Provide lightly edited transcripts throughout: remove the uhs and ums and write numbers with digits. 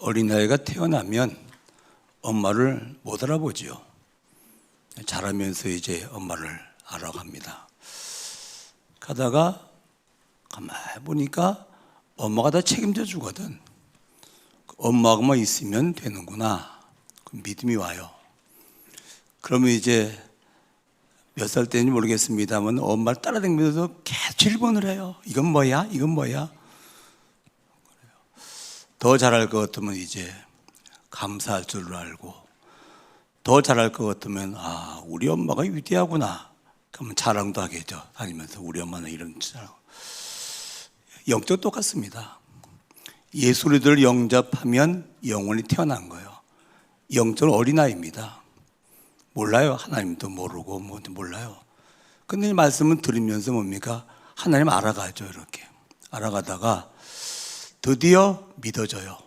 어린아이가 태어나면 엄마를 못 알아보죠. 자라면서 이제 엄마를 알아갑니다. 가다가 가만히 보니까 엄마가 다 책임져 주거든. 엄마가만 있으면 되는구나. 믿음이 와요. 그러면 이제 몇 살 때인지 모르겠습니다만 엄마를 따라다니면서 계속 질문을 해요. 이건 뭐야? 이건 뭐야? 더 잘할 것 같으면 이제 감사할 줄 알고, 더 잘할 것 같으면 아, 우리 엄마가 위대하구나. 그러면 자랑도 하겠죠. 다니면서 우리 엄마는 이런 자랑. 영적 똑같습니다. 예수를 영접하면 영원히 태어난 거예요. 영적 어린아이입니다. 몰라요. 하나님도 모르고 뭐도 몰라요. 근데 이 말씀을 들으면서 뭡니까? 하나님 알아가죠. 이렇게 알아가다가 드디어 믿어져요.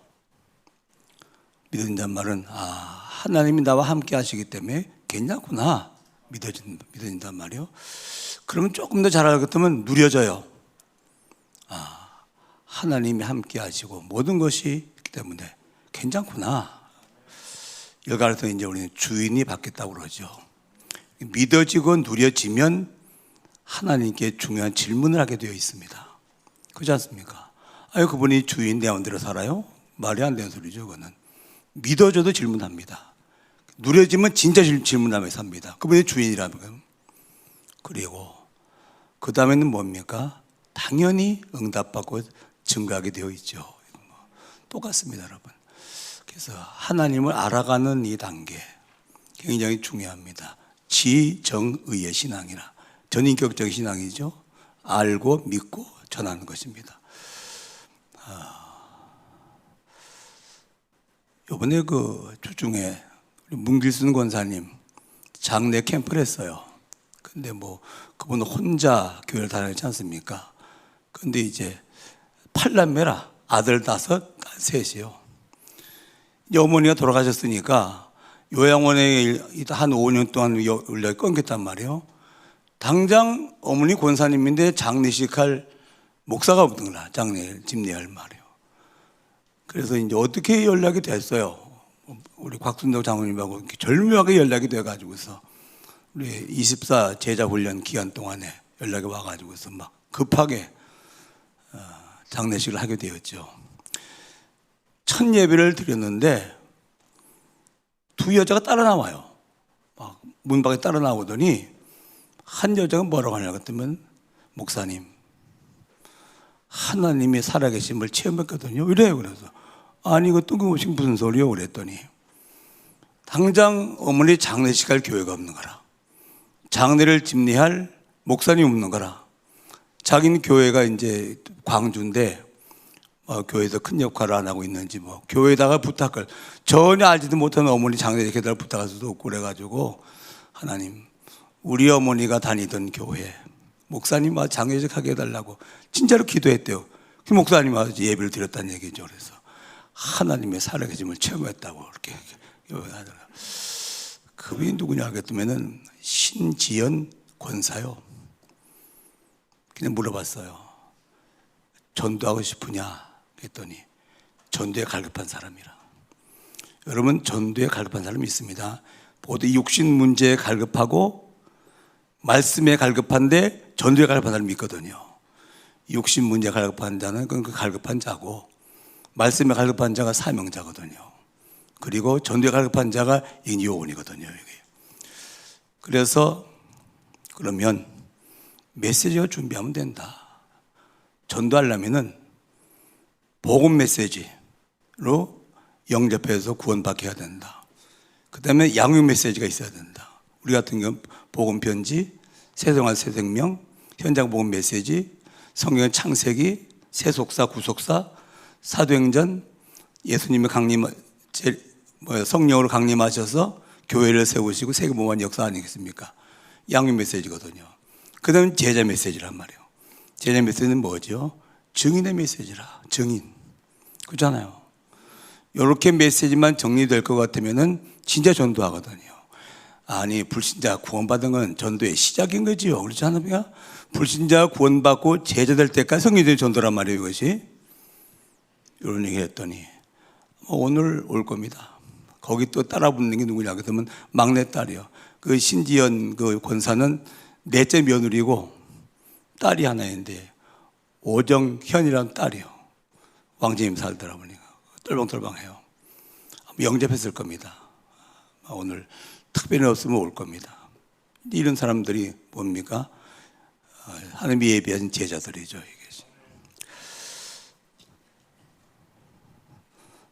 믿어진단 말은 아, 하나님이 나와 함께 하시기 때문에 괜찮구나. 믿어진단 말이요. 그러면 조금 더 잘할 것 같으면 누려져요. 아, 하나님이 함께 하시고 모든 것이 있기 때문에 괜찮구나. 여기서 이제 우리는 주인이 바뀌었다고 그러죠. 믿어지고 누려지면 하나님께 중요한 질문을 하게 되어 있습니다. 그렇지 않습니까? 아유, 그분이 주인 내 마음대로 살아요? 말이 안 되는 소리죠. 그거는 믿어줘도 질문합니다. 누려지면 진짜 질문하면서 삽니다. 그분이 주인이라면. 그리고 그 다음에는 뭡니까? 당연히 응답받고 증가하게 되어 있죠. 똑같습니다, 여러분. 그래서 하나님을 알아가는 이 단계 굉장히 중요합니다. 지정의의 신앙이라, 전인격적인 신앙이죠. 알고 믿고 전하는 것입니다. 이번에 그 주중에 문길순 권사님 장례 캠프를 했어요. 근데 뭐 그분은 혼자 교회를 다니지 않습니까? 근데 이제 8남매라, 아들 5, 딸 3이요. 어머니가 돌아가셨으니까 요양원에 한 5년 동안 연락이 끊겼단 말이에요. 당장 어머니 권사님인데 장례식 할 목사가 없는 거라, 집례할 말이에요. 그래서 이제 어떻게 연락이 됐어요? 우리 곽순덕 장로님하고 이렇게 절묘하게 연락이 돼가지고서 우리 24 제자 훈련 기간 동안에 연락이 와가지고서 막 급하게 장례식을 하게 되었죠. 첫 예배를 드렸는데 두 여자가 따라 나와요. 막 문 밖에 따라 나오더니 한 여자가 뭐라고 하냐 그랬더니 목사님, 하나님이 살아계심을 체험했거든요. 이래요. 그래서 아니 이거 뜬금없이 무슨 소리요? 그랬더니 당장 어머니 장례식 할 교회가 없는 거라, 장례를 집례할 목사님 없는 거라, 자기는 교회가 이제 광주인데 교회에서 큰 역할을 안 하고 있는지 뭐 교회에다가 부탁을 전혀 알지도 못하는 어머니 장례식 해달 부탁할 수도 없고 그래가지고 하나님, 우리 어머니가 다니던 교회 목사님 장례식 하게 해달라고 진짜로 기도했대요. 그 목사님 와서 예배를 드렸다는 얘기죠. 그래서 하나님의 살아계심을 체험했다고 이렇게 하더라고요. 그분이 누구냐 하겠다면은 신지연 권사요. 그냥 물어봤어요. 전도하고 싶으냐 했더니 전도에 갈급한 사람이라. 여러분, 전도에 갈급한 사람이 있습니다. 모두 육신 문제에 갈급하고 말씀에 갈급한데 전도에 갈급한 사람이 있거든요. 육신 문제에 갈급한 자는 그 갈급한 자고, 말씀에 갈급한 자가 사명자거든요. 그리고 전도에 갈급한 자가 요원이거든요. 그래서 그러면 메시지가 준비하면 된다. 전도하려면은 복음 메시지로 영접해서 구원받게 해야 된다. 그 다음에 양육 메시지가 있어야 된다. 우리 같은 경우는 복음 편지, 새생활 새생명, 현장 복음 메시지, 성경 창세기, 세속사 구속사, 사도행전, 예수님의 성령으로 강림하셔서 교회를 세우시고 세계복음화 역사 아니겠습니까? 양육 메시지거든요. 그 다음에 제자 메시지란 말이에요. 제자 메시지는 뭐죠? 증인의 메시지라. 증인. 그렇잖아요. 이렇게 메시지만 정리될 것 같으면은 진짜 전도하거든요. 아니, 불신자 구원받은 건 전도의 시작인 거지요. 그렇지 않습니까? 불신자 구원받고 제자 될 때까지 성령의 전도란 말이에요. 이것이. 이런 얘기 했더니 오늘 올 겁니다. 거기 또 따라 붙는 게 누구냐 그러면 막내딸이요. 그 신지연 그 권사는 넷째 며느리고 딸이 하나 있는데 오정현이라는 딸이요. 왕제님 살더라 보니까 똘방똘방해요. 영접했을 겁니다. 오늘 특별히 없으면 올 겁니다. 이런 사람들이 뭡니까? 하나님이 예비하신 제자들이죠. 이게.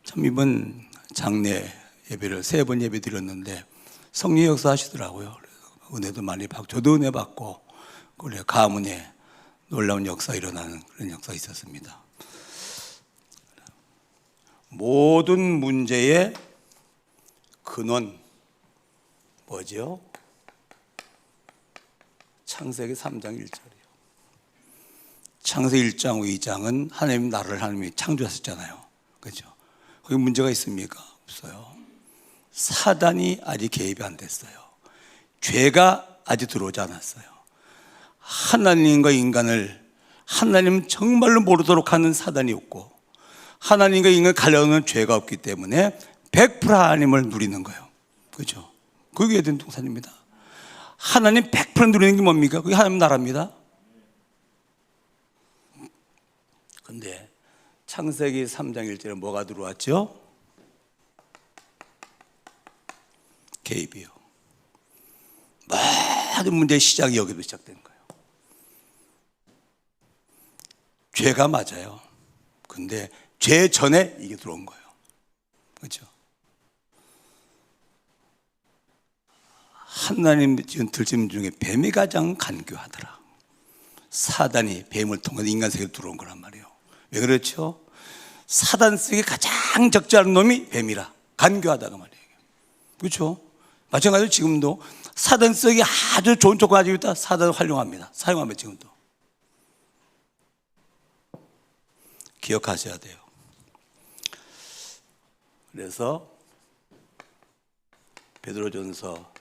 참 이번 장례 예배를 3번 예배 드렸는데 성령 역사 하시더라고요. 은혜도 많이 받고 저도 은혜 받고 원래 가문에 놀라운 역사 일어나는 그런 역사 있었습니다. 모든 문제의 근원 뭐죠? 창세기 3장 1절이요. 창세기 1장 2장은 하나님 나라를 하나님이 창조하셨잖아요. 그렇죠? 거기 문제가 있습니까? 없어요. 사단이 아직 개입이 안 됐어요. 죄가 아직 들어오지 않았어요. 하나님과 인간을 하나님 정말로 모르도록 하는 사단이 없고 하나님과 인간을 가려는 죄가 없기 때문에 100% 하나님을 누리는 거예요. 그렇죠? 그게 에덴 동산입니다. 하나님 100% 누리는 게 뭡니까? 그게 하나님 나라입니다. 근데 창세기 3장 1절에 뭐가 들어왔죠? 개입이요. 모든 문제의 시작이 여기로 시작된 거예요. 죄가 맞아요. 근데 죄 전에 이게 들어온 거예요. 그렇죠? 하나님 지은 들짐 중에 뱀이 가장 간교하더라. 사단이 뱀을 통해서 인간 세계로 들어온 거란 말이에요. 왜 그렇죠? 사단 속에 가장 적지 않은 놈이 뱀이라 간교하다가 말이에요. 그렇죠? 마찬가지로 지금도 사단 속에 아주 좋은 조건 가지고 있다. 사단을 활용합니다. 사용하면 지금도 기억하셔야 돼요. 그래서 베드로전서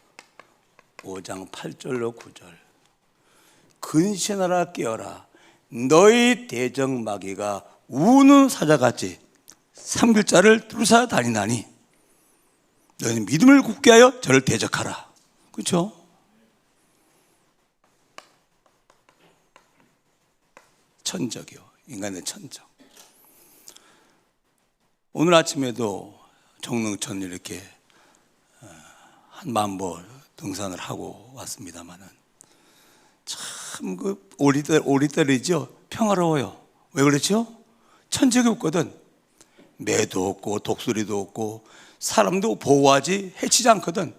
5장 8절로 9절 근신하라 깨어라 너희 대적 마귀가 우는 사자같이 삼킬자를 뚫사 다니나니 너희는 믿음을 굳게 하여 저를 대적하라. 그렇죠? 천적이요. 인간의 천적. 오늘 아침에도 정릉천 이렇게 한 만보 등산을 하고 왔습니다만은 참 그 오리떨이죠. 평화로워요. 왜 그렇죠? 천적이 없거든. 매도 없고 독수리도 없고 사람도 보호하지 해치지 않거든.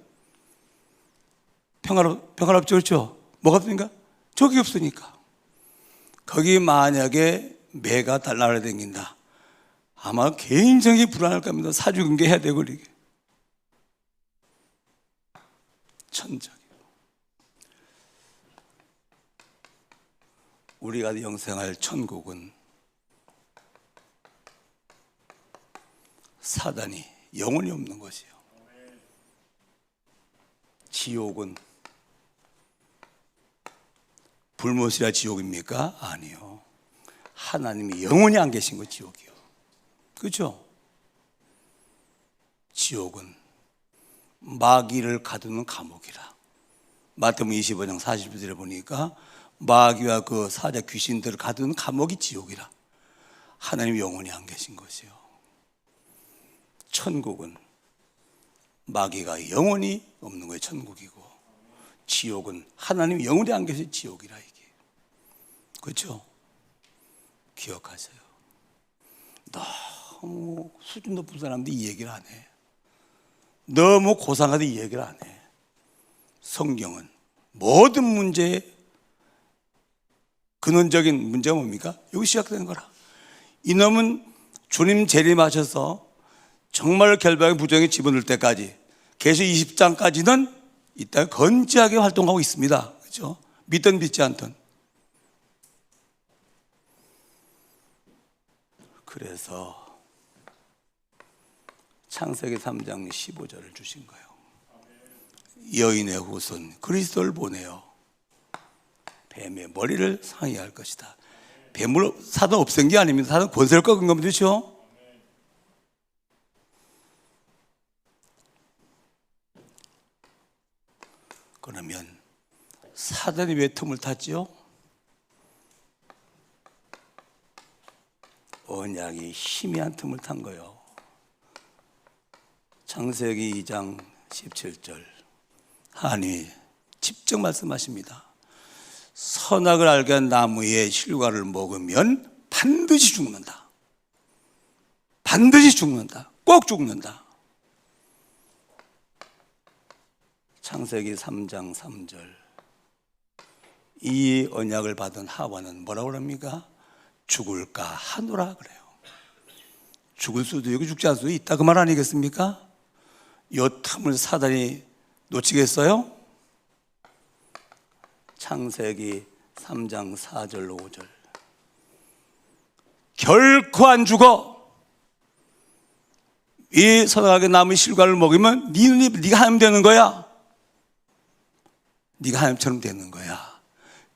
평화롭죠. 그렇죠? 뭐가 없으니까? 적이 없으니까. 거기 만약에 매가 날아다닌다. 아마 개인적인 불안할 겁니다. 사주근개 해야 되고 이게. 천적이요. 우리가 영생할 천국은 사단이 영원히 없는 것이요. 지옥은 불못이라 지옥입니까? 아니요. 하나님이 영원히 안 계신 거 지옥이요. 그렇죠? 지옥은 마귀를 가두는 감옥이라. 마태복음 25장 40절에 보니까 마귀와 그 사자 귀신들을 가두는 감옥이 지옥이라. 하나님이 영원히 안 계신 것이요. 천국은 마귀가 영원히 없는 거예요. 천국이고 지옥은 하나님이 영원히 안 계신 지옥이라 이게. 그렇죠? 기억하세요. 너무 수준 높은 사람들이 이 얘기를 안 해. 너무 고상하게 이 얘기를 안 해. 성경은 모든 문제의 근원적인 문제가 뭡니까? 여기 시작되는 거라. 이놈은 주님 재림하셔서 정말 결박의 부정에 집어넣을 때까지 계시 20장까지는 이따 건지하게 활동하고 있습니다. 그렇죠? 믿든 믿지 않든. 그래서 창세기 3장 15절을 주신 거예요. 여인의 후손 그리스도를 보내어 뱀의 머리를 상의할 것이다. 뱀을 사단 없앤 게 아닙니다. 사단 권세를 꺾은 겁니다. 그렇죠? 그러면 사단이 왜 틈을 탔지요? 언약이 희미한 틈을 탄 거예요. 창세기 2장 17절 하나님이 직접 말씀하십니다. 선악을 알게 한 나무의 실과를 먹으면 반드시 죽는다. 반드시 죽는다. 꼭 죽는다. 창세기 3장 3절 이 언약을 받은 하와는 뭐라고 합니까? 죽을까 하노라 그래요. 죽을 수도 있고 죽지 않을 수도 있다 그 말 아니겠습니까? 이 틈을 사단이 놓치겠어요? 창세기 3장 4절 5절 결코 안 죽어. 이 선악의 나무의 실과를 먹으면 네가 하나님 되는 거야. 네가 하나님처럼 되는 거야.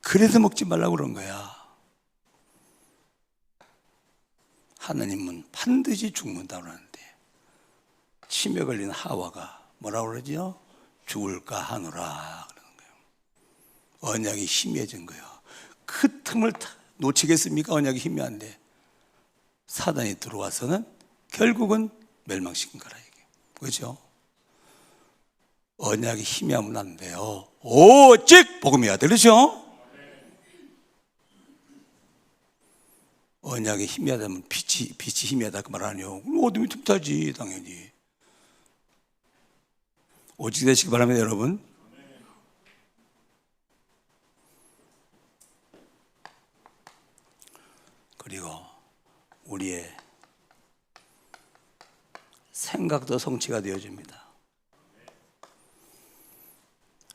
그래서 먹지 말라고 그런 거야. 하나님은 반드시 죽는다고 하는데 치매 걸린 하와가 뭐라고 그러죠? 죽을까 하노라 그러는 거예요. 언약이 희미해진 거예요. 그 틈을 놓치겠습니까? 언약이 희미한데 사단이 들어와서는 결국은 멸망시킨 거라 이게. 그렇죠? 언약이 희미하면 안 돼요. 오직 복음이어야 돼. 그렇죠? 언약이 희미하다면 빛이 희미하다 그 말 아니에요. 어둠이 틈타지 당연히. 오직 되시기 바랍니다 여러분. 그리고 우리의 생각도 성취가 되어집니다.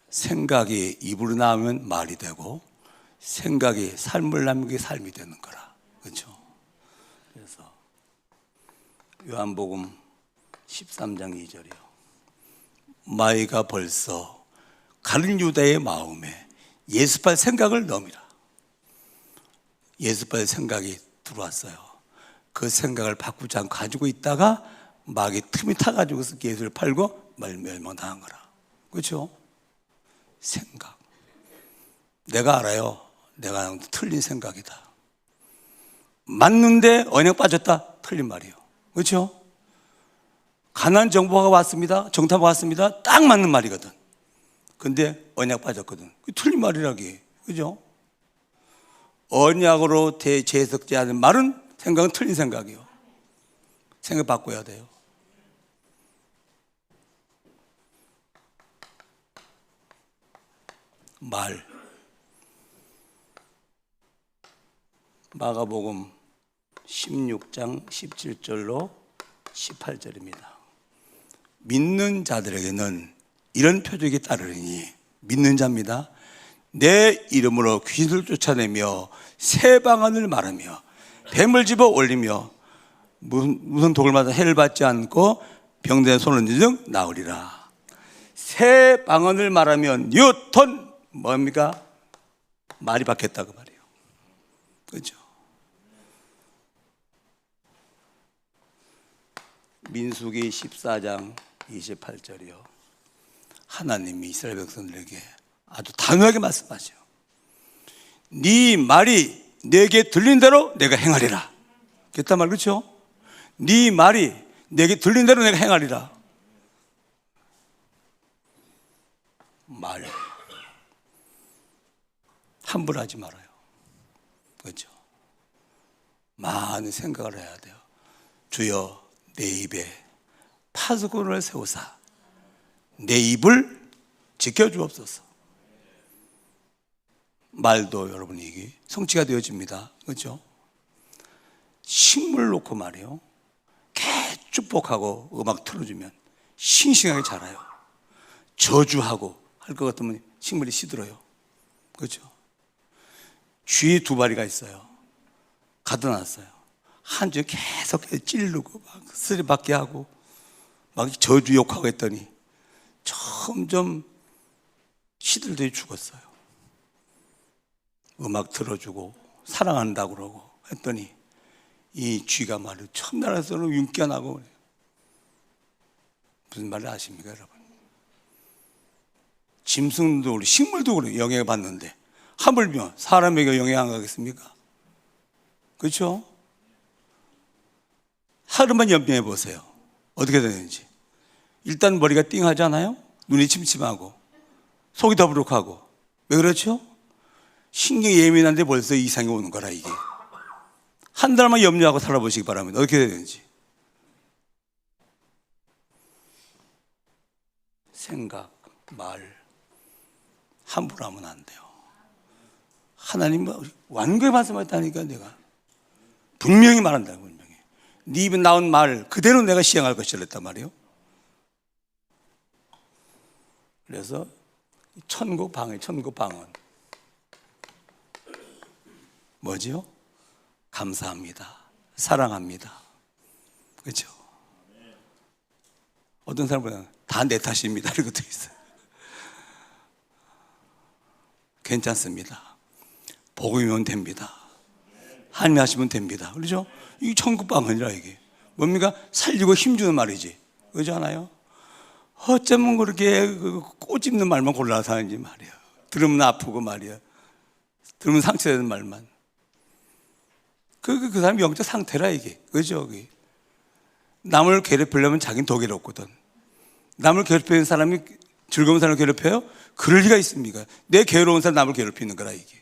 생각이 입으로 나오면 말이 되고 생각이 삶을 남기게 삶이 되는 거라. 그렇죠? 그래서 요한복음 13장 2절이요. 마귀가 벌써 가룟 유다의 마음에 예수팔 생각을 넣음이라. 예수팔 생각이 들어왔어요. 그 생각을 바꾸지 않고 가지고 있다가 마귀 틈이 타가지고 예수를 팔고 멸망당한 거라. 그렇죠? 생각. 내가 알아요. 내가 틀린 생각이다. 맞는데 언약 빠졌다. 틀린 말이에요. 그렇죠? 가나안 정보가 왔습니다. 정탐가 왔습니다. 딱 맞는 말이거든. 근데 언약 빠졌거든. 그 틀린 말이라기. 그죠? 언약으로 재해석되지 않은 말은 생각은 틀린 생각이에요. 생각 바꿔야 돼요. 말. 마가복음 16장 17절로 18절입니다. 믿는 자들에게는 이런 표적이 따르니 믿는 자입니다. 내 이름으로 귀신을 쫓아내며 새 방언을 말하며 뱀을 집어 올리며 무슨 독을 맞아 해를 받지 않고 병든 손을 등 나으리라. 새 방언을 말하면 뉴턴 뭡니까? 말이 바뀌었다 그 말이에요. 그렇죠? 민수기 14장 28절이요. 하나님이 이스라엘 백성들에게 아주 단호하게 말씀하죠. 네 말이 내게 들린 대로 내가 행하리라. 그랬단 말 그렇죠? 네 말이 내게 들린 대로 내가 행하리라. 말 함부로 하지 말아요. 그렇죠? 많은 생각을 해야 돼요. 주여 내 입에 파수꾼을 세우사 내 입을 지켜주옵소서. 말도 여러분 이게 성취가 되어집니다. 그렇죠? 식물 놓고 말이요. 축복하고 음악 틀어주면 싱싱하게 자라요. 저주하고 할 것 같으면 식물이 시들어요. 그렇죠? 쥐 2마리가 있어요. 가둬놨어요. 한 주 계속 찌르고 막 쓰리받게 하고 막 저주 욕하고 했더니 점점 시들더니 죽었어요. 음악 들어주고 사랑한다고 그러고 했더니 이 쥐가 말을 첫날에서는 윤기가 나고 그래요. 무슨 말을 아십니까 여러분? 짐승도 우리 식물도 그래 영향을 받는데 하물며 사람에게 영향 안 가겠습니까? 그렇죠? 하루만 염려해 보세요. 어떻게 되는지. 일단 머리가 띵하잖아요. 눈이 침침하고 속이 더부룩하고. 왜 그렇죠? 신경이 예민한데 벌써 이상이 오는 거라 이게. 한 달만 염려하고 살아보시기 바랍니다. 어떻게 되는지. 생각, 말 함부로 하면 안 돼요. 하나님 완고히 말씀했다니까. 내가 분명히 말한다. 분명히 네 입에 나온 말 그대로 내가 시행할 것이라 했단 말이에요. 그래서 천국 방언 뭐지요? 감사합니다, 사랑합니다. 그렇죠? 어떤 사람은 다 내 탓입니다 이런 것도 있어요. 괜찮습니다. 복음이면 됩니다. 하나님 하시면 됩니다. 그렇죠? 이게 천국 방언이라 이게 뭡니까? 살리고 힘주는 말이지. 그렇지 않아요? 어쩌면 그렇게 꼬집는 말만 골라서 하는지 말이야. 들으면 아프고 말이야. 들으면 상처되는 말만. 그 사람 영적 상태라 이게. 그죠? 남을 괴롭히려면 자기는 더 괴롭거든. 남을 괴롭히는 사람이 즐거운 사람을 괴롭혀요? 그럴 리가 있습니까? 내 괴로운 사람 남을 괴롭히는 거라 이게.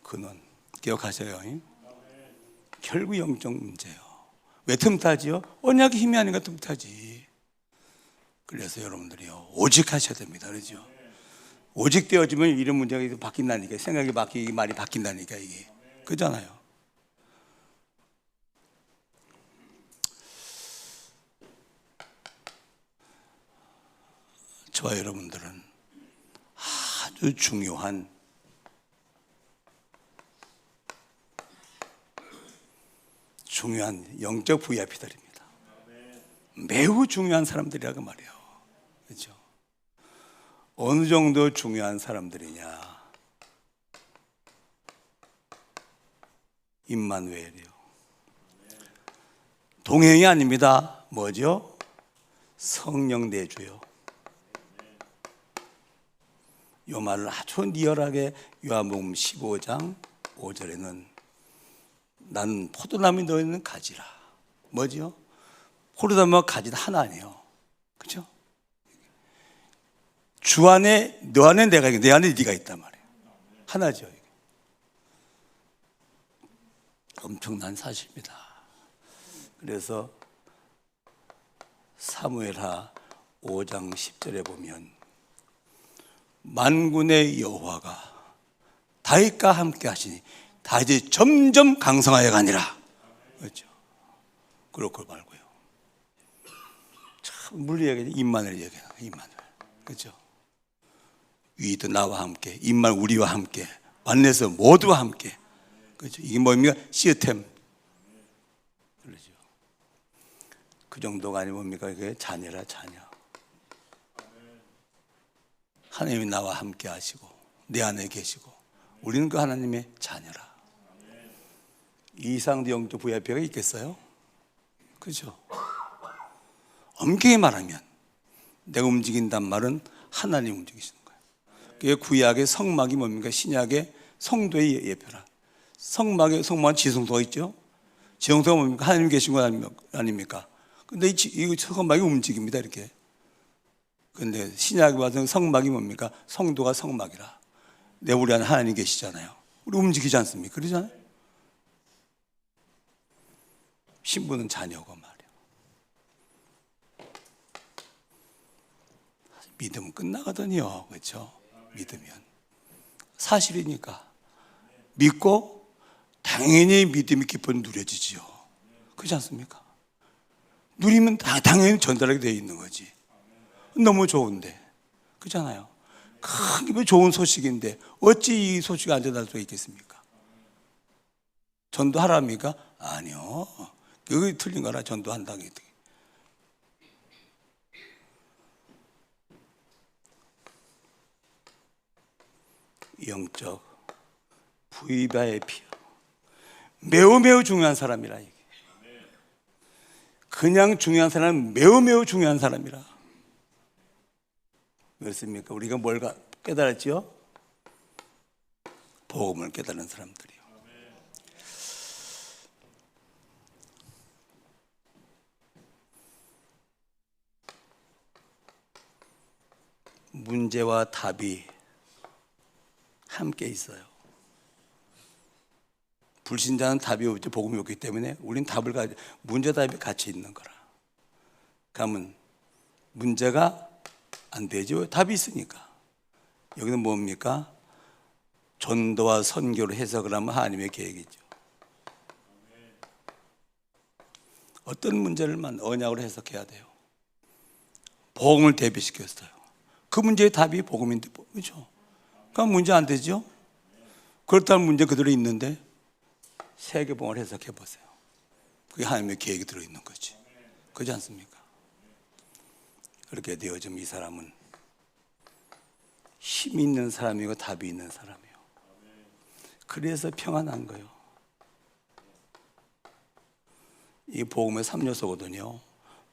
근원 기억하셔요. 결국 영적 문제예요. 왜 틈타지요? 언약의 힘이 아닌가 틈타지. 그래서 여러분들이요 오직 하셔야 됩니다. 그렇죠? 오직 되어지면 이런 문제가 바뀐다니까. 생각이 바뀌고 말이 바뀐다니까 이게. 그잖아요. 저와 여러분들은 아주 중요한 영적 VIP들입니다. 매우 중요한 사람들이라고 말이에요. 그렇죠? 어느 정도 중요한 사람들이냐? 임마누엘이요. 동행이 아닙니다. 뭐죠? 성령 내주요. 이 말을 아주 리얼하게 요한복음 15장 5절에는 난 포도나무에 너희는 가지라. 뭐지요? 포도나무와 가지는 하나네요. 그렇죠? 주 안에 너 안에 내가 있고 내 안에 네가 있단 말이에요. 하나죠. 이게. 엄청난 사실입니다. 그래서 사무엘하 5장 10절에 보면 만군의 여호와가 다윗과 함께 하시니 다윗이 점점 강성하여 가니라. 그렇죠? 그럴 걸 말고요. 참 물리 얘기는 임마누엘 얘기해요. 임마누엘. 그렇죠? 위도 나와 함께, 임만 우리와 함께, 완내서 모두와 함께. 그렇죠? 이게 뭡니까? 시스템. 그렇죠? 그 정도가 아니 뭡니까? 이게 자녀라 자녀. 하나님이 나와 함께 하시고 내 안에 계시고 우리는 그 하나님의 자녀라. 이 이상도 영적 VIP가 있겠어요? 그렇죠? 엄격히 말하면 내가 움직인단 말은 하나님 움직이시는 거예요. 그게 구약의 성막이 뭡니까? 신약의 성도의 예표라. 성막은 지성소가 있죠? 지성소가 뭡니까? 하나님 계신 거 아닙니까? 근데 이 성막이 움직입니다. 이렇게. 근데 신약에 와서 성막이 뭡니까? 성도가 성막이라. 내 우리 안에 하나님 계시잖아요. 우리 움직이지 않습니까? 그러잖아요. 신부는 자녀고 말이에요. 믿으면 끝나거든요. 그렇죠? 믿으면 사실이니까 믿고 당연히 믿음이 기쁨이 누려지지요. 그렇지 않습니까? 누리면 당연히 전달하게 되어 있는 거지. 너무 좋은데 그렇잖아요. 큰 좋은 소식인데 어찌 이 소식이 안 전할 수가 있겠습니까? 전도하랍니까? 아니요. 그게 틀린 거라. 전도한다는 게. 영적 VIP요. 매우 중요한 사람이라 이게. 그냥 중요한 사람은 매우 매우 중요한 사람이라. 그렇습니까? 우리가 뭘 깨달았지요? 복음을 깨달은 사람들이요. 문제와 답이 함께 있어요. 불신자는 답이 없지 복음이 없기 때문에 우린 답을 가지고 문제 답이 같이 있는 거라. 그러면 문제가 안 되죠. 답이 있으니까. 여기는 뭡니까? 전도와 선교를 해석을 하면 하나님의 계획이죠. 어떤 문제를 언약으로 해석해야 돼요. 복음을 대비시켰어요. 그 문제의 답이 복음인데, 그렇죠? 그럼 문제 안 되죠? 그렇다면 문제 그대로 있는데 세계복음을 해석해 보세요. 그게 하나님의 계획이 들어있는 거지. 그렇지 않습니까? 그렇게 되어지면 이 사람은 힘이 있는 사람이고 답이 있는 사람이에요. 그래서 평안한 거예요. 이 복음의 3요소거든요.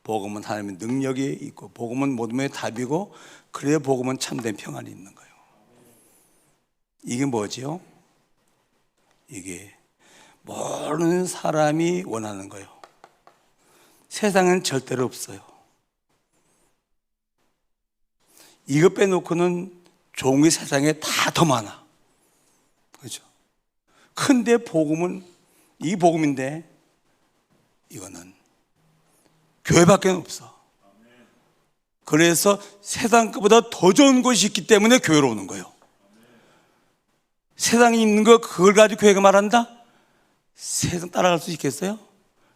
복음은 하나님의 능력이 있고, 복음은 모든 면의 답이고, 그래야 복음은 참된 평안이 있는 거예요. 이게 뭐지요? 이게 모르는 사람이 원하는 거예요. 세상엔 절대로 없어요. 이거 빼놓고는 좋은 게 세상에 다 더 많아. 그렇죠? 근데 복음은 이 복음인데 이거는 교회밖에 없어. 그래서 세상 것보다 더 좋은 것이 있기 때문에 교회로 오는 거예요. 세상에 있는 거 그걸 가지고 교회가 말한다? 세상 따라갈 수 있겠어요?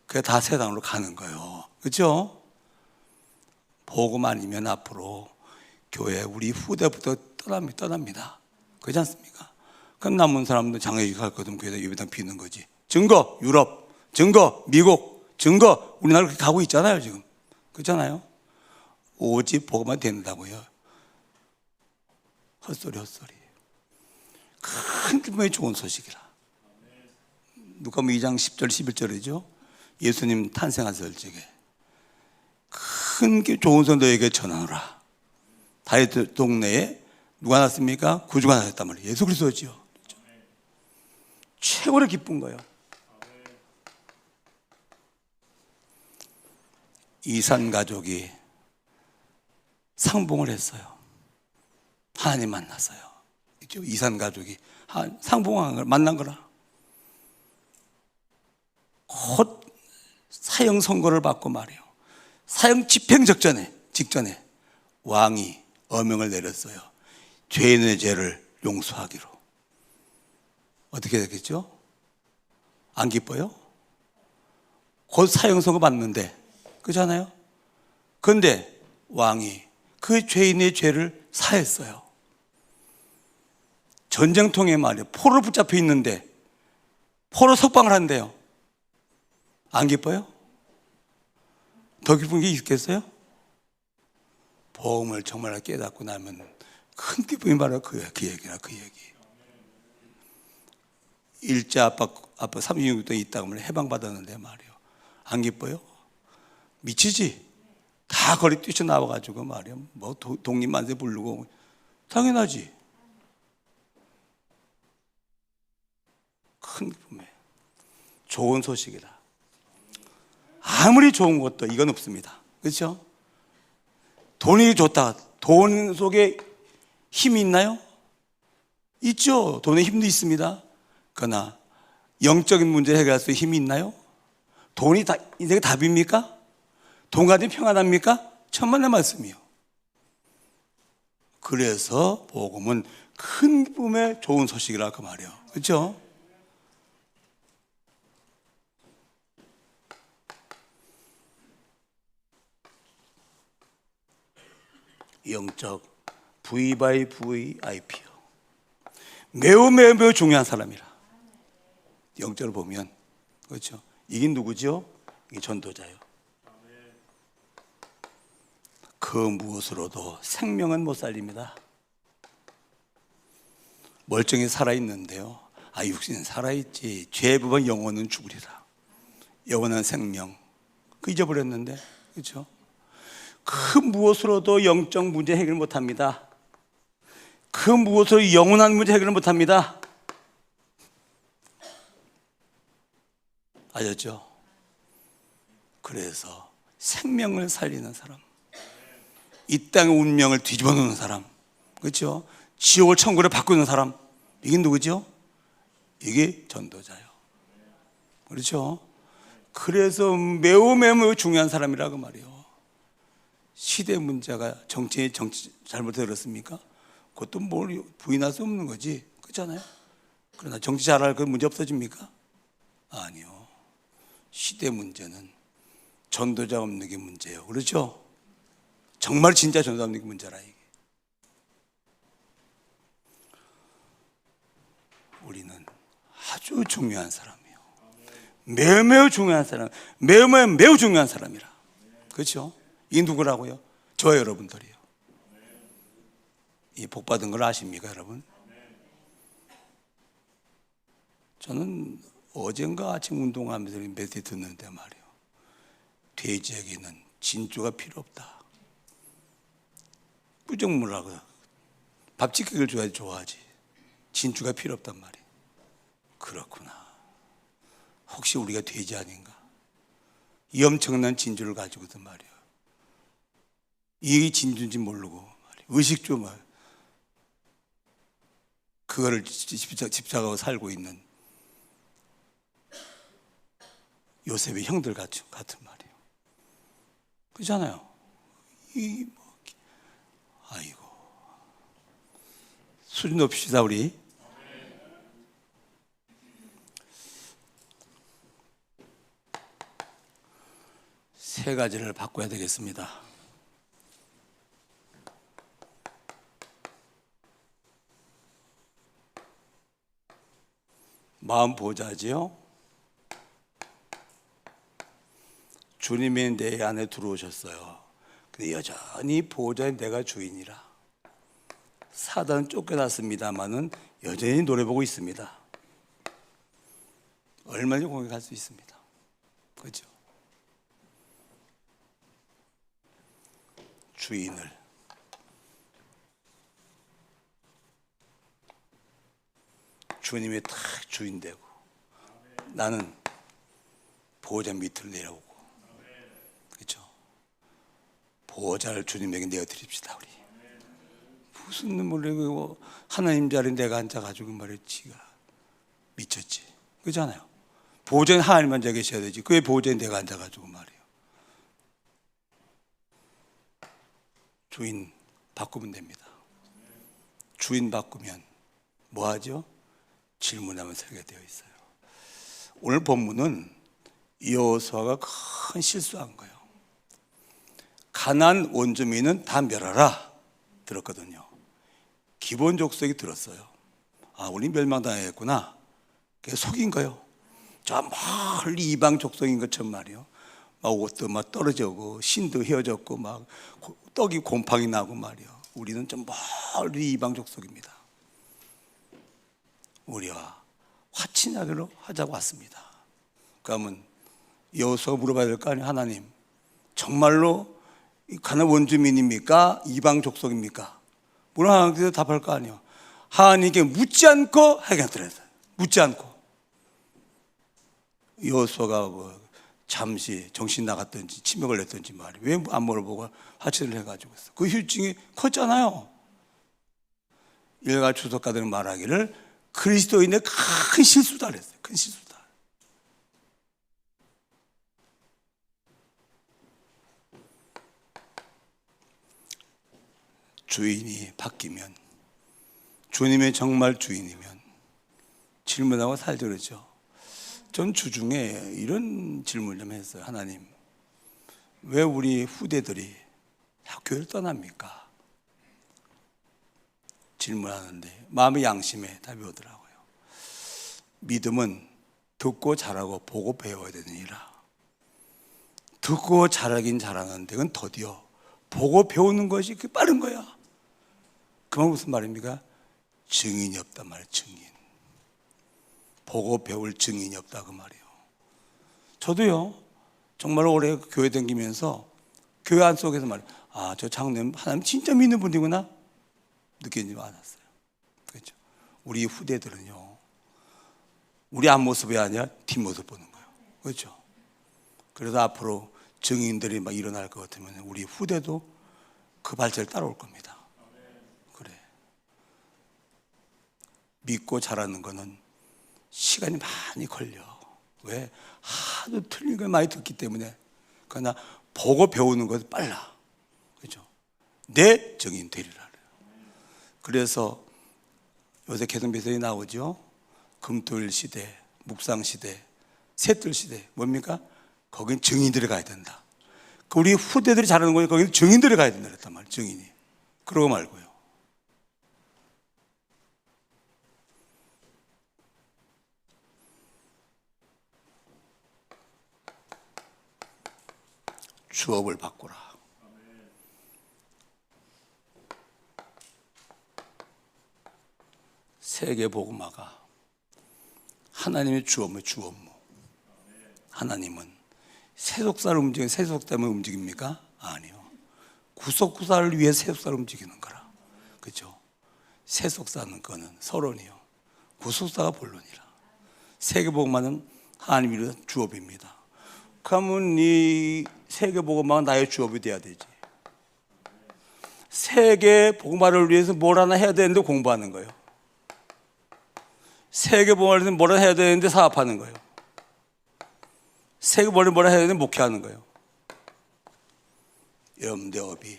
그게 다 세상으로 가는 거예요. 그렇죠? 복음 아니면 앞으로 교회 우리 후대부터 떠납니다. 그렇지 않습니까? 그럼 남은 사람들 장례식 갈 거든 교회에다 예배당 비는 거지. 증거 유럽, 증거 미국, 증거 우리나라 그렇게 가고 있잖아요 지금. 그렇잖아요? 오직 복음만 된다고요. 헛소리. 큰 기쁨의 좋은 소식이라. 누가복음 2장 10절 11절이죠. 예수님 탄생하실 적에 큰 좋은 소식 너에게 전하노라. 다윗 동네에 누가 났습니까? 구주가 나셨단 말이에요. 예수 그리스도지요. 최고로 기쁜 거예요. 이산 가족이 상봉을 했어요. 하나님 만났어요. 이산 가족이 상봉한 걸 만난 거라. 곧 사형 선고를 받고 말이에요. 사형 집행 직전에 왕이 어명을 내렸어요. 죄인의 죄를 용서하기로. 어떻게 됐겠죠? 안 기뻐요? 곧 사형 선고 받는데, 그렇잖아요? 그런데 왕이 그 죄인의 죄를 사했어요. 전쟁통에 말이에요. 포로 붙잡혀 있는데 포로 석방을 한대요. 안 기뻐요? 더 기쁜 게 있겠어요? 복음을 정말 깨닫고 나면 큰 기쁨이 바로 그 얘기라. 그 얘기. 일자 아빠 36도 있다고 하면 해방받았는데 말이에요. 안 기뻐요? 미치지? 다 거리 뛰쳐나와가지고 말이에요. 뭐 독립만세 부르고. 당연하지. 큰 기쁨에 좋은 소식이라. 아무리 좋은 것도 이건 없습니다. 그렇죠? 돈이 좋다. 돈 속에 힘이 있나요? 있죠. 돈에 힘도 있습니다. 그러나 영적인 문제 해결할 수 힘이 있나요? 돈이 다 인생의 답입니까? 돈 가지고 평안합니까? 천만의 말씀이요. 그래서 복음은 큰 기쁨의 좋은 소식이라 그 말이에요. 그렇죠? 영적 VVIP요. 매우 중요한 사람이라. 영적으로 보면 그렇죠. 이게 누구죠? 이게 전도자요. 그 무엇으로도 생명은 못 살립니다. 멀쩡히 살아있는데요. 육신은 살아있지. 죄 부분 영혼은 죽으리라. 영원한 생명. 그 잊어버렸는데, 그렇죠? 그 무엇으로도 영적 문제 해결 못합니다. 그 무엇으로 영원한 문제 해결을 못합니다. 아셨죠? 그래서 생명을 살리는 사람, 이 땅의 운명을 뒤집어 놓는 사람, 그렇죠? 지옥을 천국으로 바꾸는 사람, 이게 누구죠? 이게 전도자요. 그렇죠? 그래서 매우 중요한 사람이라고 말이에요. 시대 문제가 정치 잘못 들었습니까? 그것도 뭘 부인할 수 없는 거지, 그렇잖아요. 그러나 정치 잘할 그 문제 없어집니까? 아니요. 시대 문제는 전도자 없는 게 문제예요. 그렇죠? 정말 진짜 전도자 없는 게 문제라 이게. 우리는 아주 중요한 사람이에요. 매우 중요한 사람, 매우 중요한 사람이라. 그렇죠? 이 누구라고요? 저 여러분들이요. 이 복 받은 걸 아십니까, 여러분? 저는 어젠가 아침 운동하면서 메시지 듣는데 말이에요. 돼지에게는 진주가 필요 없다. 부정물하고 밥 지키기를 줘야지 좋아하지. 진주가 필요 없단 말이에요. 그렇구나. 혹시 우리가 돼지 아닌가? 이 엄청난 진주를 가지고도 말이에요. 이게 진주인지 모르고 말이에요. 의식주 말 그거를 집착하고 살고 있는 요셉의 형들 같은 말이에요. 그렇잖아요. 아이고, 수준 높이시다 우리. 세 가지를 바꿔야 되겠습니다. 마음 보좌지요. 주님이 내 안에 들어오셨어요. 근데 여전히 보좌에 내가 주인이라. 사단은 쫓겨났습니다마는 여전히 노래 보고 있습니다. 얼마든지 공격할 수 있습니다. 그렇죠? 주인을 주님이 딱 주인 되고 나는 보호자 밑으로 내려오고, 그렇죠? 보호자를 주님에게 내어드립시다 우리. 무슨 눈물을 흘리고 하나님 자리에 내가 앉아가지고 말했지가 미쳤지, 그렇잖아요. 보호자는 하나님 앉아 계셔야 되지. 그왜 보호자에 내가 앉아가지고 말이에요. 주인 바꾸면 됩니다. 주인 바꾸면 뭐하죠? 질문하면 설계되어 있어요. 오늘 본문은 여호수아가 큰 실수한 거예요. 가나안 원주민은 다 멸하라 들었거든요. 기본 족속이 들었어요. 아, 우리 멸망당했구나. 그게 속인 거예요. 저 멀리 이방 족속인 것처럼 말이에요. 막 옷도 막 떨어지고 신도 헤어졌고 막 떡이 곰팡이 나고 말이에요. 우리는 좀 멀리 이방 족속입니다. 우리와 화친하기로 하자고 왔습니다. 그러면 여호수아가 물어봐야 될 거 아니에요. 하나님, 정말로 가나안 원주민입니까? 이방 족속입니까? 물론 하나님께서 답할 거 아니에요. 하나님께 묻지 않고 하겠더랬어요. 묻지 않고. 여호수아가 잠시 정신 나갔든지 치매 걸렸든지 말이에요. 왜 안 물어보고 화친을 해가지고 있어? 그 후유증이 컸잖아요. 일가 주석가들은 말하기를 그리스도인의 큰 실수다 그랬어요. 큰 실수다. 주인이 바뀌면, 주님이 정말 주인이면 질문하고 살죠, 그렇죠? 전 주중에 이런 질문을 좀 했어요. 하나님, 왜 우리 후대들이 교회를 떠납니까? 질문하는데 마음의 양심에 답이 오더라고요. 믿음은 듣고 자라고 보고 배워야 되느니라. 듣고 자라긴 자라는데 그건 더디어 보고 배우는 것이 빠른 거야. 그 말 무슨 말입니까? 증인이 없단 말이에요. 증인. 보고 배울 증인이 없다 그 말이에요. 저도요, 정말 오래 교회 다니면서 교회 안 속에서 말이야, 아, 저 장로님 하나님 진짜 믿는 분이구나 느끼지 않았어요. 그렇죠? 우리 후대들은요, 우리 앞모습이 아니라 뒷모습 보는 거예요. 그렇죠? 그래서 앞으로 증인들이 막 일어날 것 같으면 우리 후대도 그 발자를 따라올 겁니다. 그래. 믿고 자라는 거는 시간이 많이 걸려. 왜? 하도 틀린 걸 많이 듣기 때문에. 그러나 보고 배우는 것이 빨라. 그렇죠? 내 증인 되리라. 그래서 요새 개성비서에 나오죠. 금토일 시대, 묵상 시대, 셋들 시대. 뭡니까? 거긴 증인들이 가야 된다. 우리 후대들이 잘하는 거니 거기는 증인들이 가야 된다 그랬단 말이에요. 증인이. 그러고 말고요. 주업을 바꾸라. 세계복음화가 하나님의 주업의 주업무. 하나님은 세속사를 움직이는 세속 때문에 움직입니까? 아니요. 구속사를 위해 세속사를 움직이는 거라. 그렇죠? 세속사는 거는 서론이요. 구속사가 본론이라. 세계복음화는 하나님의 주업입니다. 그러면 이 세계복음화가 나의 주업이 돼야 되지. 세계복음화를 위해서 뭘 하나 해야 되는데 공부하는 거예요. 세계복음화를 위해서 뭘 하나 해야 되는데 사업하는 거예요. 세계복음화를 뭐라 해야 되는데 목회하는 거예요. 여러분, 내 업이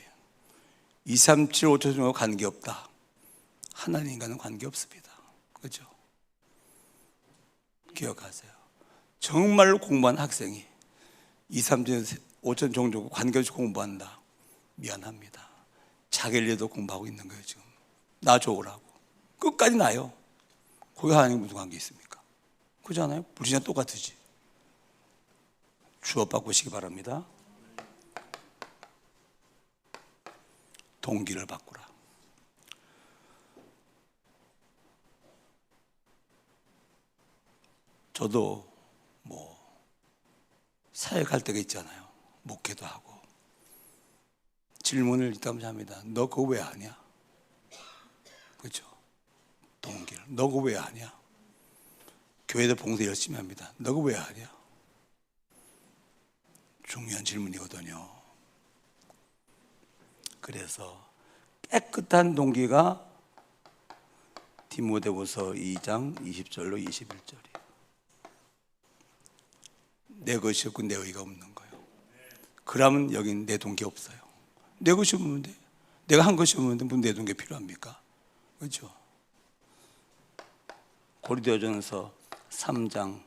2, 3, 7, 5, 7 중하고 관계없다. 하나님과는 관계없습니다. 그렇죠? 기억하세요. 정말로 공부한 학생이 2, 3, 5천 종족 관계없이 공부한다. 미안합니다. 자기일도 공부하고 있는 거예요. 지금 나 좋으라고 끝까지 나요. 거기 하나님 무슨 관계 있습니까? 그렇지 않아요? 불신자 똑같으지. 주업 바꾸시기 바랍니다. 동기를 바꾸라. 저도 사역할 때가 있잖아요. 목회도 하고 질문을 일단 합니다. 너 그거 왜 하냐? 그렇죠? 동기를. 너 그거 왜 하냐? 교회도 봉사 열심히 합니다. 너 그거 왜 하냐? 중요한 질문이거든요. 그래서 깨끗한 동기가 디모데후서 2장 20절로 21절이에요. 내 것이 없고 내 의가 없는 거예요. 그러면 여긴 내 동기 없어요. 내 것이 없는데, 내가 한 것이 없는데 무슨 내 동기 필요합니까? 그렇죠? 고린도전서 3장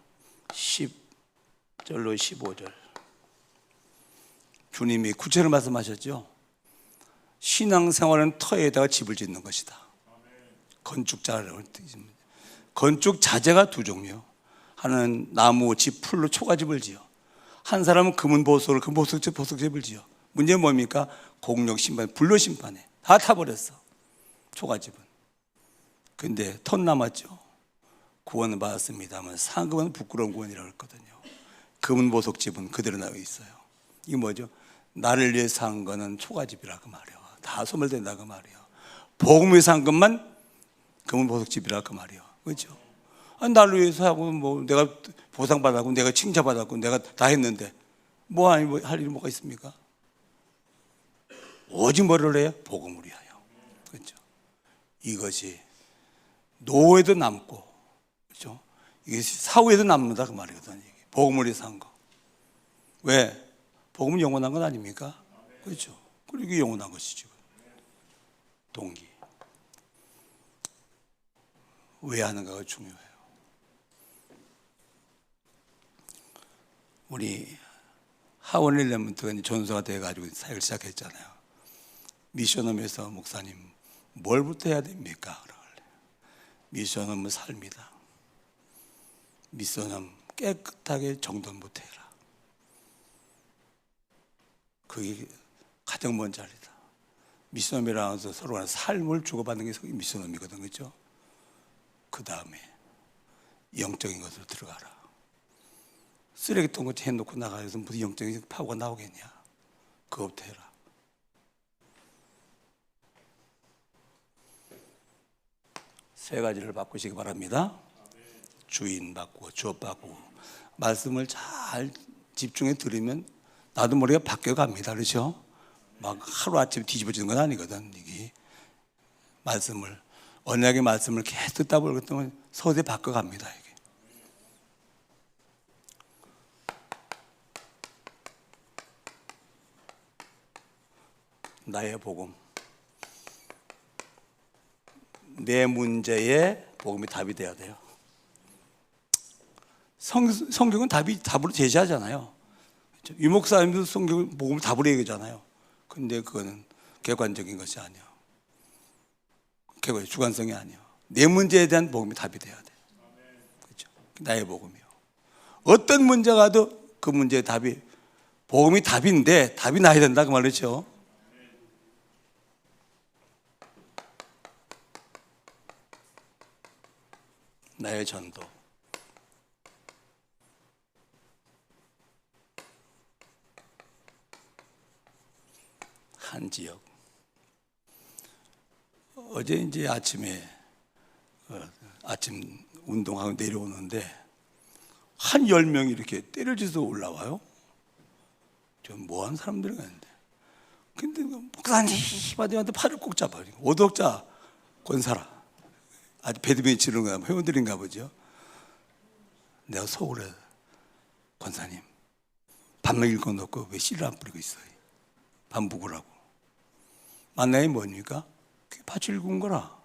10절로 15절. 주님이 구체로 말씀하셨죠. 신앙생활은 터에다가 집을 짓는 것이다. 건축자라고 뜻입니다. 건축 자재가 두 종류. 하나는 나무, 집, 풀로 초가집을 지어. 한 사람은 금은 보석을 보석집을 지어. 문제는 뭡니까? 공력 심판, 불로 심판해. 다 타버렸어. 초가집은. 근데 턴 남았죠. 구원을 받았습니다만 상급은 부끄러운 구원이라고 했거든요. 금은 보석집은 그대로 나와 있어요. 이게 뭐죠? 나를 위해서 한 거는 초가집이라고 말이야. 다 소멸된다고 말이야. 복음을 위해서 한 것만 금은 보석집이라고 말이야. 그렇죠? 아니, 나를 위해서 하고 내가 보상받았고 내가 칭찬받았고 내가 다 했는데 할 일이 뭐가 있습니까? 오직 뭐를 해요? 복음을 위하여. 그렇죠? 이것이 노후에도 남고, 그렇죠? 이게 사후에도 남는다 그 말이거든요. 복음을 위해서 한 거. 왜? 복음은 영원한 건 아닙니까? 그렇죠? 그리고 이게 영원한 것이죠. 동기. 왜 하는가가 중요해요. 우리 하원 일레먼트가 전소가 돼가지고 사역을 시작했잖아요. 미션홈에서 목사님 뭘부터 해야 됩니까? 미션홈은 삶이다. 미션홈 깨끗하게 정돈부터 해라. 그게 가장 먼저 자리다. 미션홈이라는 것은 서로 간에 삶을 주고받는 게 미션홈이거든, 그렇죠? 그 다음에 영적인 것으로 들어가라. 쓰레기통 같이 해놓고 나가서 무슨 영적인 파고가 나오겠냐. 그것부터 해라. 세 가지를 바꾸시기 바랍니다. 주인 바꾸고 주업 바꾸고 말씀을 잘 집중해 들으면 나도 모르게 바뀌어 갑니다. 그렇죠? 막 하루아침에 뒤집어지는 건 아니거든. 이게 말씀을 언약의 말씀을 계속 듣다 보면 서서히 바뀌어 갑니다. 이게. 나의 복음. 내 문제에 복음이 답이 돼야 돼요. 성경은 답으로 제시하잖아요. 유 목사님도 성경을 복음을 답으로 얘기하잖아요. 근데 그거는 객관적인 것이 아니야. 주관성이 아니야. 내 문제에 대한 복음이 답이 돼야 돼. 그렇죠? 나의 복음이요. 어떤 문제가 와도 그 문제의 답이 복음이 답인데 답이 나야 된다 그 말이죠. 나의 전도. 한 지역. 어제 이제 아침에 아침 운동하고 내려오는데 한 10명이 이렇게 때려져서 올라와요. 좀 뭐하는 사람들인가 했는데 근데 목사님 한테 팔을 꼭 잡아요. 오덕자 권사라. 아주 배드민턴 치는 거야. 회원들인가 보죠. 내가 속으로 권사님 반만 읽어놓고 왜 씨를 안 뿌리고 있어요? 반복을 하고. 만나이 뭡니까? 밭을 읽은 거라.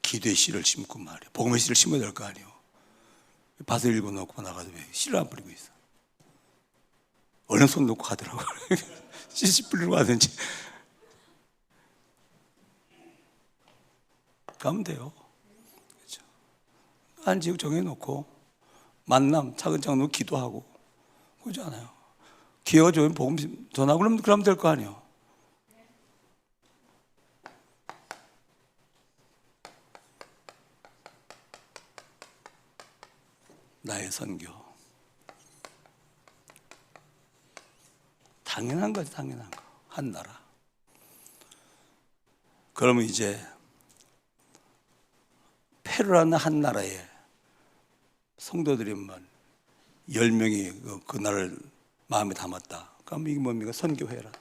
기도의 씨를 심고 말이야. 복음의 씨를 심어야 될 거 아니에요. 밭을 읽어놓고 나가서 왜 씨를 안 뿌리고 있어? 얼른 손 놓고 가더라고. 씨 뿌리러 가든지. 가면 돼요. 그렇죠? 한 지역 정해놓고 만남 차근차근 놓고 기도하고 그러지 않아요. 기회가 좋으면 복음 전하고 그러면 될 거 아니에요. 나의 선교. 당연한 거지, 당연한 거. 한 나라. 그러면 이제 페루라는 한 나라에 성도들이만 10명이 그날을 마음에 담았다. 그럼 이게 뭡니까? 선교회라.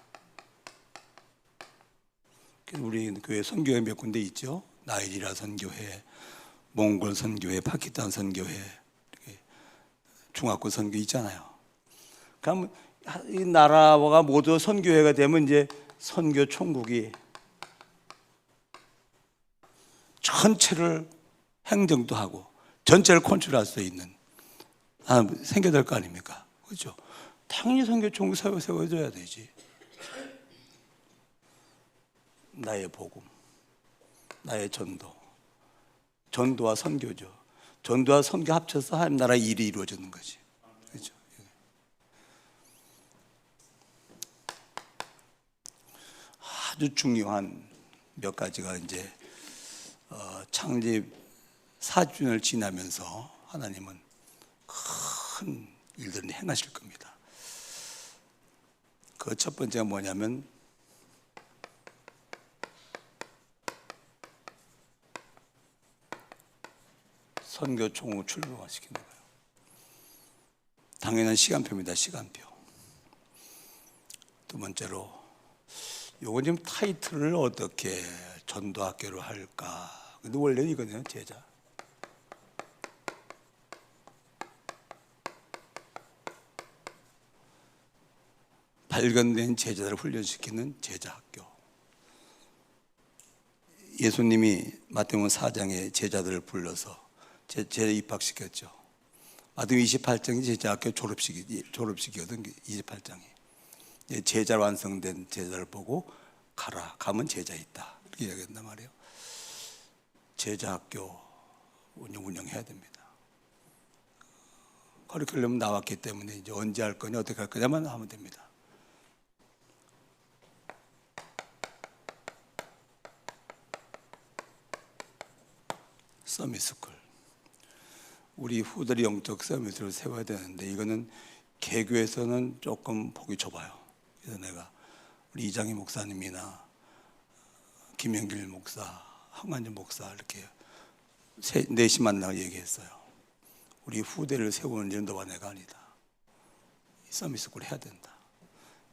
우리 교회 선교회 몇 군데 있죠? 나이지리아 선교회, 몽골 선교회, 파키스탄 선교회, 중화권 선교 있잖아요. 그럼 이 나라가 모두 선교회가 되면 이제 선교 총국이 전체를 행정도 하고 전체를 컨트롤할 수 있는 생겨야 될 거 아닙니까? 그렇죠? 당연히 선교 총국 세워줘야 되지. 나의 복음, 나의 전도, 전도와 선교죠. 전도와 선교 합쳐서 하나님 나라의 일이 이루어지는 거지. 그렇죠? 아주 중요한 몇 가지가 이제 창립 4주년을 지나면서 하나님은 큰 일들을 행하실 겁니다. 그 첫 번째가 뭐냐면 선교 총국 출범화시키는 거예요. 당연한 시간표입니다. 시간표. 두 번째로 요건 지금 타이틀을 어떻게 전도학교로 할까? 근데 원래는 이거네요. 제자. 발견된 제자들을 훈련시키는 제자학교. 예수님이 마태복음 4장에 제자들을 불러서 제자 입학시켰죠. 마태복음 28장이 제자학교 졸업식이거든. 28장이 제자 완성된 제자를 보고 가라. 가면 제자 있다. 이렇게 이야기한단 말이에요. 제자학교 운영해야 됩니다. 커리큘럼 나왔기 때문에 이제 언제 할 거냐 어떻게 할 거냐만 하면 됩니다. 서밋스쿨. 우리 후대의 영적 서밋을 세워야 되는데 이거는 개교에서는 조금 보기 좁아요. 그래서 내가 우리 이장희 목사님이나 김영길 목사, 황만진 목사 이렇게 넷이 만나서 얘기했어요. 우리 후대를 세우는 일은 너와 내가 아니다. 이 서밋을 꼭 해야 된다.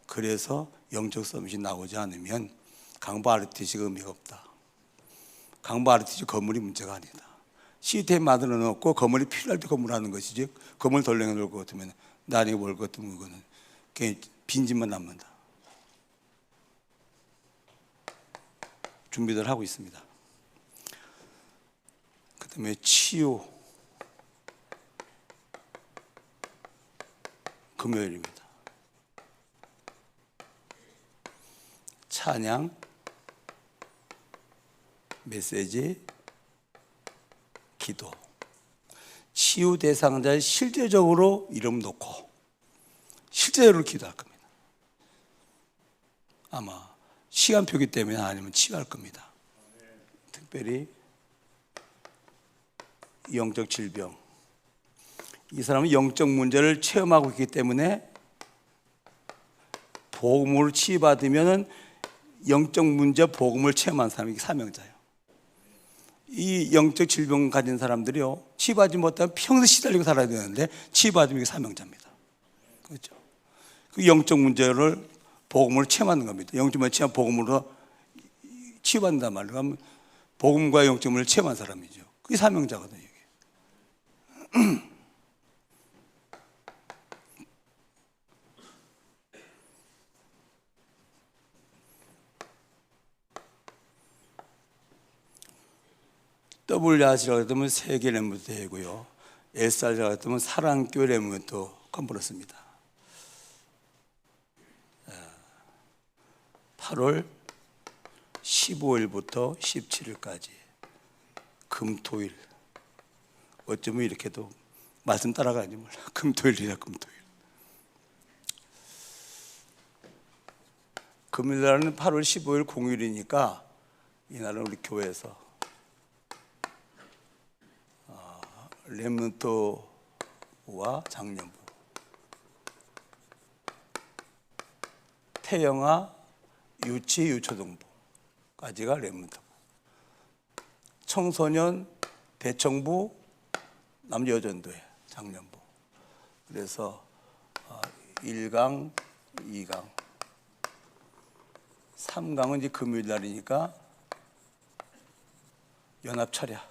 그래서 영적 서밋이 나오지 않으면 강바 RTC가 의미가 없다. 강바 RTC 건물이 문제가 아니다. 시스템 만들어 놓고 건물이 필요할 때 건물하는 것이지 건물 덜렁이 놓을 것 같으면 나중에 뭘 것 같으면 그거는 그냥 빈집만 남는다. 준비들 하고 있습니다. 그 다음에 치유 금요일입니다. 찬양 메시지 기도 치유 대상자의 실제적으로 이름 놓고 실제적으로 기도할 겁니다. 아마 시간표기 때문에 아니면 치유할 겁니다. 특별히 영적 질병, 이 사람은 영적 문제를 체험하고 있기 때문에 복음을 치유받으면 영적 문제 복음을 체험한 사람이 사명자예요. 이 영적 질병 가진 사람들이요, 치유받지 못하면 평생 시달리고 살아야 되는데 치유받으면 이게 사명자입니다. 그렇죠? 그 영적 문제를 복음을 체험하는 겁니다. 영적 문제 체험 복음으로 치유받는단 말이에요. 그러면 복음과 영적 문제를 체험한 사람이죠. 그게 사명자거든요. 이게. WRC라고 했다면 세계 렘넌트 대회고요. SR이라고 했다면 사랑교회 렘넌트 컨퍼런스입니다. 8월 15일부터 17일까지 금토일, 어쩌면 이렇게도 말씀 따라가는지 몰라. 금토일이라 금토일. 금요일날은 8월 15일 공휴일이니까 이날은 우리 교회에서 렘넌트와 장년부, 태영아 유치 유초등부까지가 렘넌트부, 청소년 대청부 남여전도회 장년부. 그래서 1강, 2강, 3강은 이제 금요일 날이니까 연합 철야.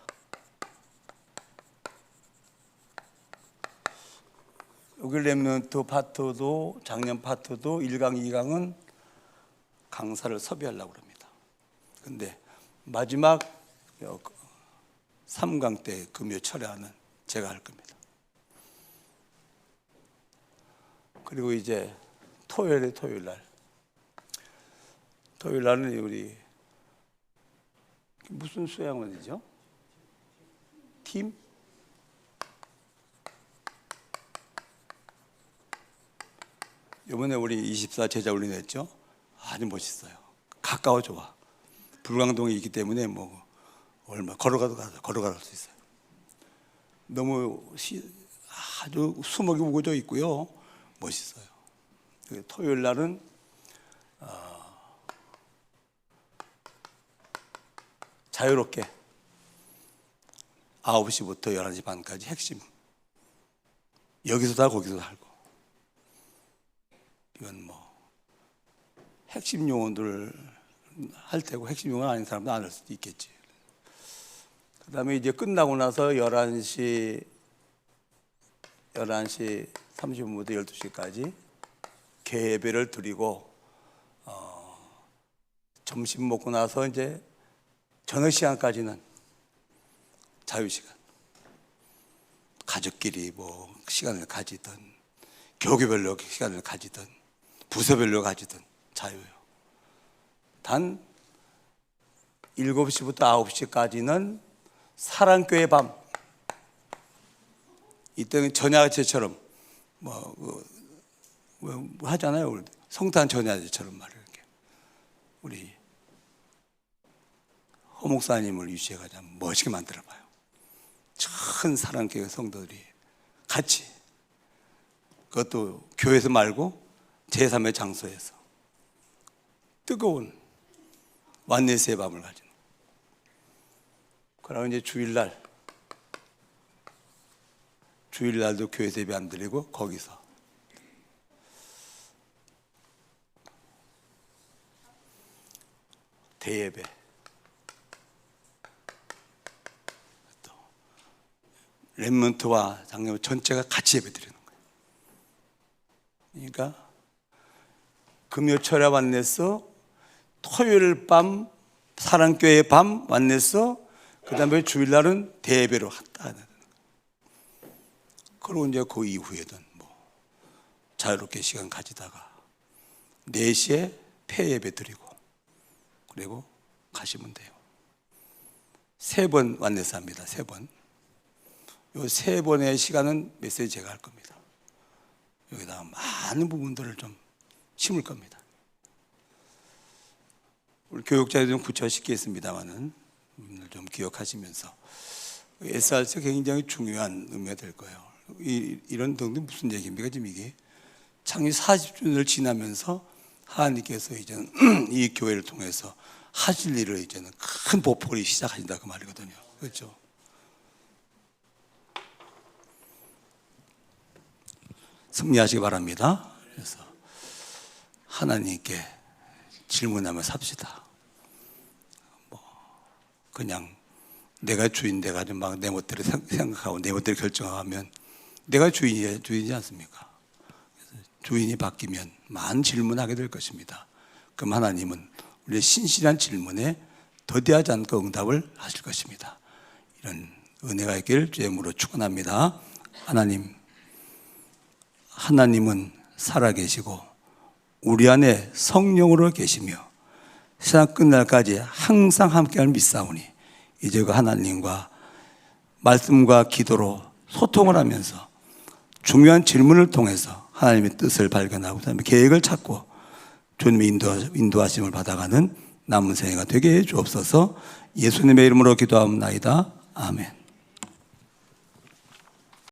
여기 렘넌트 파트도 작년 파트도 1강, 2강은 강사를 섭외하려고 합니다. 근데 마지막 3강 때 금요 철야는 제가 할 겁니다. 그리고 이제 토요일 날은 우리 무슨 수양원이죠? 팀? 이번에 우리 24 제자 훈련 했죠? 아주 멋있어요. 가까워 좋아. 불광동에 있기 때문에 뭐 얼마 걸어갈 수 있어요. 너무 아주 수목이 우거져 있고요. 멋있어요. 토요일 날은 자유롭게 9시부터 11시 반까지 핵심. 여기서 다 거기서 살고. 이건 뭐 핵심 용어들 할 테고 핵심 용어 아닌 사람도 안 할 수도 있겠지. 그 다음에 이제 끝나고 나서 11시 30분부터 12시까지 개예배를 드리고 점심 먹고 나서 이제 저녁 시간까지는 자유시간. 가족끼리 뭐 시간을 가지든 교회별로 시간을 가지든 부서별로 가지든 자유예요. 단 7시부터 9시까지는 사랑교회 밤. 이때는 전야제처럼 뭐 하잖아요. 성탄 전야제처럼 말이에요. 이렇게. 우리 허 목사님을 유치해가지고 멋있게 만들어봐요. 큰 사랑교회 성도들이 같이, 그것도 교회에서 말고 제3의 장소에서 뜨거운 완내스의 밤을 가지는. 그러나 이제 주일날도 교회에서 예배 안 드리고 거기서 대예배, 또 렘넌트와 장로회 전체가 같이 예배 드리는 거예요. 그러니까 금요철에 완내서, 토요일 밤 사랑교회 밤 완내서, 그 다음에 주일날은 대예배로 갔다. 그리고 이제 그 이후에는 뭐 자유롭게 시간 가지다가 4시에 폐예배 드리고 그리고 가시면 돼요. 3번 완내서 합니다. 3번. 이 3번의 시간은 메시지 제가 할 겁니다. 여기다가 많은 부분들을 좀 심을 겁니다. 우리 교육자들 좀 구체화시키겠습니다만은 좀 기억하시면서 SRC 굉장히 중요한 의미가 될 거예요. 이런 등등 무슨 얘기입니까? 지금 이게 창립 40주년을 지나면서 하나님께서 이제는 이 교회를 통해서 하실 일을 이제는 큰 보폭이 시작하신다 그 말이거든요. 그렇죠? 승리하시기 바랍니다. 그래서 하나님께 질문하며 삽시다. 뭐 그냥 내가 주인 돼가지고 막 내 멋대로 생각하고 내 멋대로 결정하면 내가 주인이지 않습니까? 그래서 주인이 바뀌면 많은 질문하게 될 것입니다. 그럼 하나님은 우리의 신실한 질문에 더디하지 않고 응답을 하실 것입니다. 이런 은혜가 있기를 주의 이름으로 축원합니다. 하나님은 살아계시고 우리 안에 성령으로 계시며 세상 끝날까지 항상 함께할 믿사오니 이제 그 하나님과 말씀과 기도로 소통을 하면서 중요한 질문을 통해서 하나님의 뜻을 발견하고 그다음에 계획을 찾고 주님의 인도하심을 받아가는 남은 생애가 되게 해 주옵소서. 예수님의 이름으로 기도하옵나이다. 아멘.